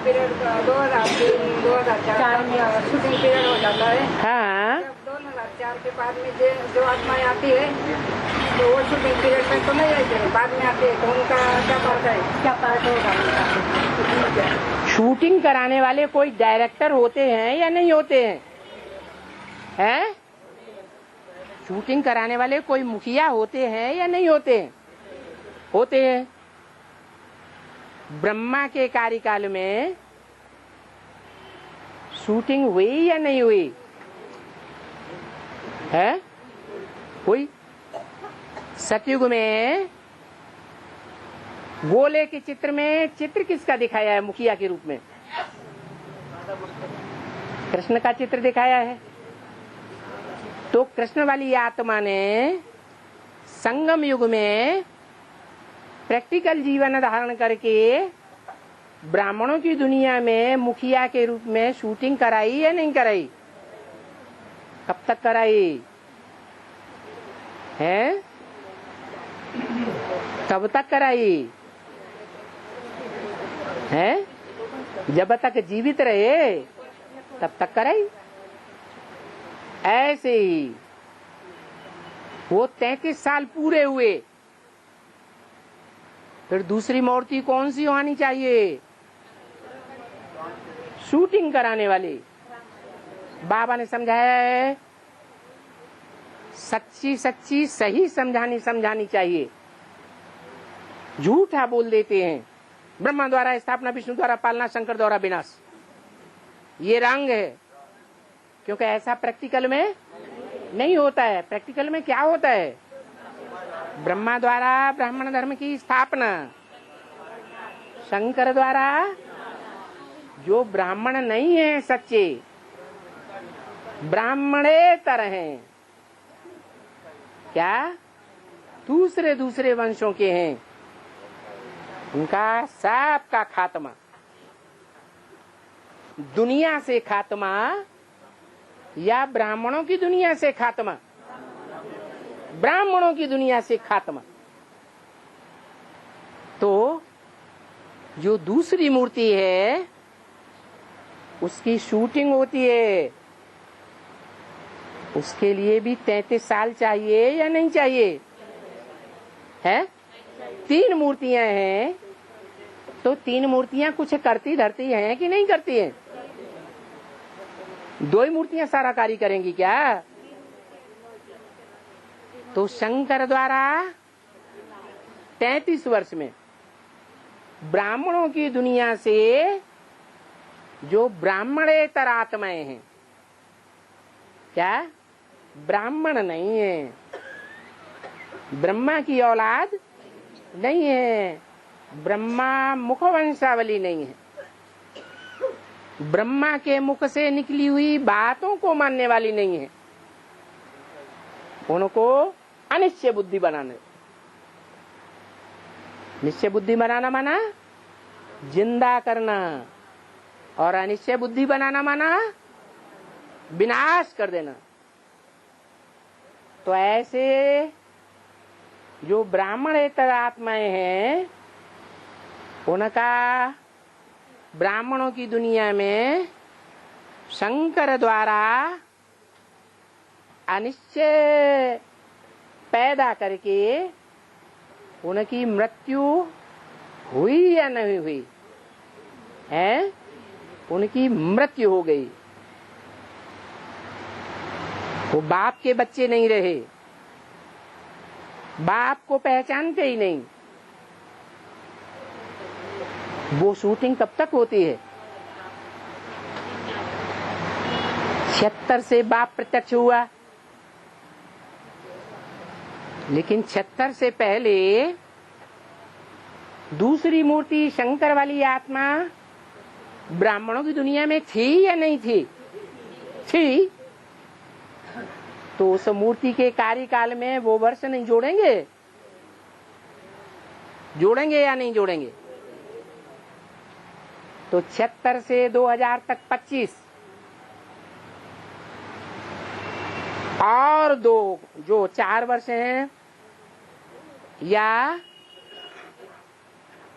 Period 2003 2004 में shooting period हो जाता है। हाँ, जब 2004 के बाद में जो आत्माएं आती है तो वो शूटिंग पीरियड में तो नहीं आती, बाद में आती है, तो उनका क्या पार्ट है, क्या पार्ट होगा उनका? शूटिंग कराने वाले कोई डायरेक्टर होते हैं या नहीं होते हैं? हैं? शूटिंग कराने वाले कोई मुखिया होते हैं या नहीं होते हैं? होते हैं। ब्रह्मा के कार्यकाल में शूटिंग हुई या नहीं हुई है? हुई। सतयुग में गोले के चित्र में चित्र किसका दिखाया है मुखिया के रूप में? कृष्ण का चित्र दिखाया है। तो कृष्ण वाली आत्मा ने संगम युग में प्रैक्टिकल जीवन धारण करके ब्राह्मणों की दुनिया में मुखिया के रूप में शूटिंग कराई या नहीं कराई? कब तक कराई है? कब तक कराई है? जब तक जीवित रहे तब तक कराई। ऐसे ही वो 33 साल पूरे हुए, फिर दूसरी मूर्ति कौन सी होनी चाहिए? शूटिंग कराने वाली। बाबा ने समझाया है सच्ची सच्ची सही समझानी चाहिए। झूठा बोल देते हैं। ब्रह्मा द्वारा स्थापना, विष्णु द्वारा पालना, शंकर द्वारा विनाश, ये रंग है। क्योंकि ऐसा प्रैक्टिकल में नहीं होता है। प्रैक्टिकल में क्या होता है? ब्रह्मा द्वारा ब्राह्मण धर्म की स्थापना, शंकर द्वारा जो ब्राह्मण नहीं है सच्चे, ब्राह्मणेतर हैं, क्या दूसरे वंशों के हैं, उनका सबका खात्मा, दुनिया से खात्मा या ब्राह्मणों की दुनिया से खात्मा? ब्राह्मणों की दुनिया से खात्मा। तो जो दूसरी मूर्ति है उसकी शूटिंग होती है, उसके लिए भी 33 साल चाहिए या नहीं चाहिए है? 3 मूर्तियां हैं तो 3 मूर्तियां कुछ करती धरती हैं कि नहीं करती हैं? 2 ही मूर्तियां सारा कार्य करेंगी क्या? तो शंकर द्वारा 33 वर्ष में ब्राह्मणों की दुनिया से जो ब्राह्मणेतर आत्माएं हैं, क्या ब्राह्मण नहीं है, ब्रह्मा की औलाद नहीं है, ब्रह्मा मुख वंशावली नहीं है, ब्रह्मा के मुख से निकली हुई बातों को मानने वाली नहीं है, उनको अनिश्चय बुद्धि बनाने। निश्चय बुद्धि बनाना माना जिंदा करना, और अनिश्चय बुद्धि बनाना माना विनाश कर देना। तो ऐसे जो ब्राह्मणेतर आत्माएं हैं उनका ब्राह्मणों की दुनिया में शंकर द्वारा अनिश्चय पैदा करके उनकी मृत्यु हुई या नहीं हुई है? उनकी मृत्यु हो गई। वो बाप के बच्चे नहीं रहे, बाप को पहचानते ही नहीं। वो शूटिंग कब तक होती है? 76 से बाप प्रत्यक्ष हुआ, लेकिन 76 से पहले दूसरी मूर्ति शंकर वाली आत्मा ब्राह्मणों की दुनिया में थी या नहीं थी? थी। तो उस मूर्ति के कार्यकाल में वो वर्ष नहीं जोड़ेंगे? जोड़ेंगे या नहीं जोड़ेंगे? तो 76 से 2000 तक 25 और 2 जो 4 वर्ष हैं या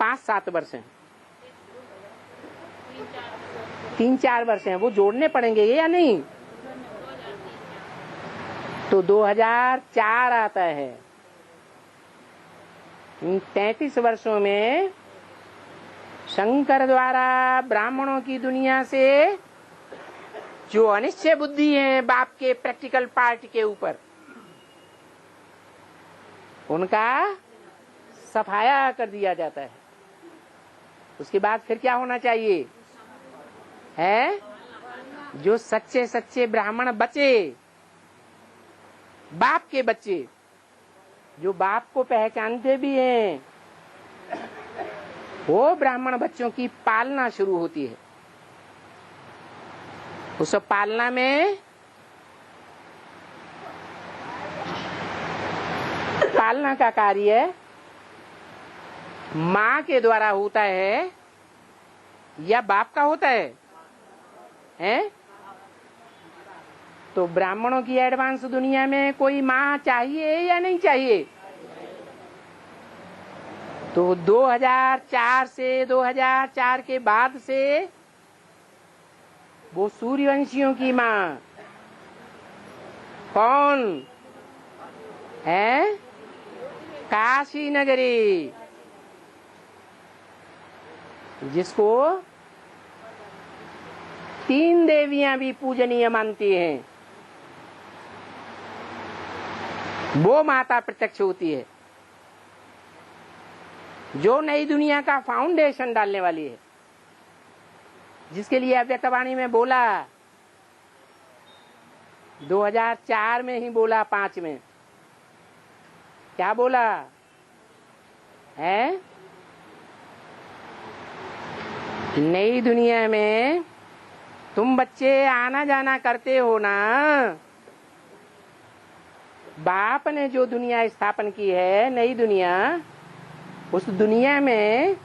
5-7 वर्ष हैं, 3-4 वर्ष हैं, वो जोड़ने पड़ेंगे या नहीं? तो 2004 आता है। इन 33 वर्षों में शंकर द्वारा ब्राह्मणों की दुनिया से जो अनिश्चय बुद्धि है बाप के प्रैक्टिकल पार्ट के ऊपर, उनका सफाया कर दिया जाता है। उसके बाद फिर क्या होना चाहिए है? जो सच्चे सच्चे ब्राह्मण बचे, बाप के बच्चे, जो बाप को पहचानते भी हैं, वो ब्राह्मण बच्चों की पालना शुरू होती है। उस पालना में पालना का कार्य माँ के द्वारा होता है या बाप का होता है? हैं? तो ब्राह्मणों की एडवांस दुनिया में कोई माँ चाहिए या नहीं चाहिए? तो 2004 से 2004 के बाद से वो सूर्यवंशियों की माँ कौन है? काशी नगरी, जिसको 3 देवियां भी पूजनीय मानती हैं, वो माता प्रत्यक्ष होती है, जो नई दुनिया का फाउंडेशन डालने वाली है, जिसके लिए अव्यक्तवाणी में बोला, 2004 में ही बोला, 5 में क्या बोला है? नई दुनिया में तुम बच्चे आना जाना करते हो ना, बाप ने जो दुनिया स्थापन की है, नई दुनिया, उस दुनिया में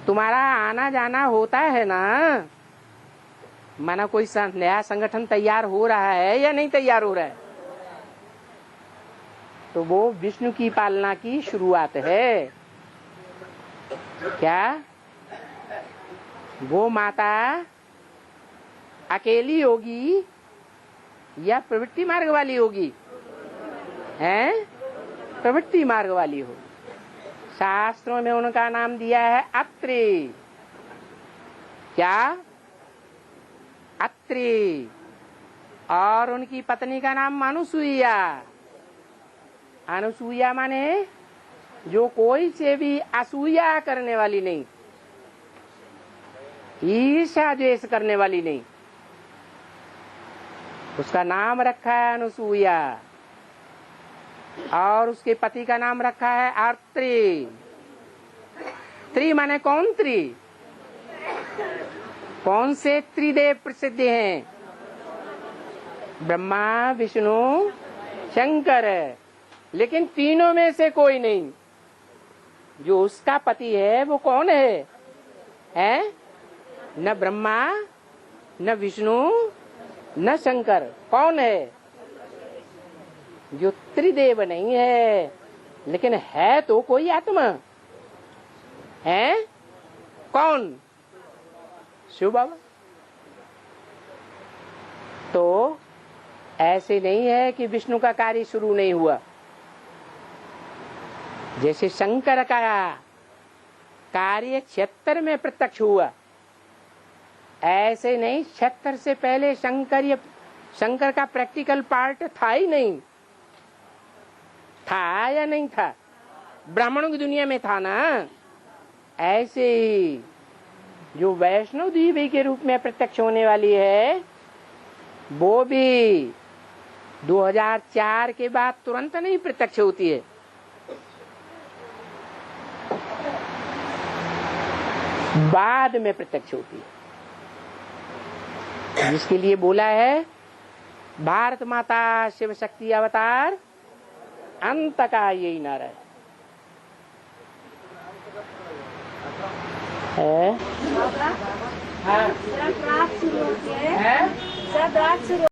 तुम्हारा आना जाना होता है ना। माना कोई नया संगठन तैयार हो रहा है या नहीं तैयार हो रहा है, तो वो विष्णु की पालना की शुरुआत है। क्या वो माता अकेली होगी या प्रवृत्ति मार्ग वाली होगी? हैं? प्रवृत्ति मार्ग वाली होगी। शास्त्रों में उनका नाम दिया है अत्रि। क्या? अत्रि। और उनकी पत्नी का नाम अनुसुईया। अनुसुईया माने जो कोई से भी असूया करने वाली नहीं, ईर्ष्या द्वेष करने वाली नहीं, उसका नाम रखा है अनुसुईया। और उसके पति का नाम रखा है अत्रि। त्रि माने कौन? त्रि। कौन से त्रिदेव प्रसिद्ध हैं? ब्रह्मा, विष्णु, शंकर। लेकिन तीनों में से कोई नहीं। जो उसका पति है वो कौन है? हैं? न ब्रह्मा, न विष्णु, न शंकर। कौन है? जो त्रिदेव नहीं है, लेकिन है तो कोई आत्मा है। कौन? शिव बाबा। तो ऐसे नहीं है कि विष्णु का कार्य शुरू नहीं हुआ। जैसे शंकर का कार्य 76 में प्रत्यक्ष हुआ, ऐसे नहीं 76 से पहले शंकर का प्रैक्टिकल पार्ट था ही नहीं। था या नहीं था? ब्राह्मणों की दुनिया में था ना। ऐसे ही जो वैष्णव देवी के रूप में प्रत्यक्ष होने वाली है, वो भी 2004 के बाद तुरंत नहीं प्रत्यक्ष होती है। बाद में प्रत्यक्ष होती है, जिसके लिए बोला है भारत माता शिव शक्ति अवतार, अंत का यही नारा है।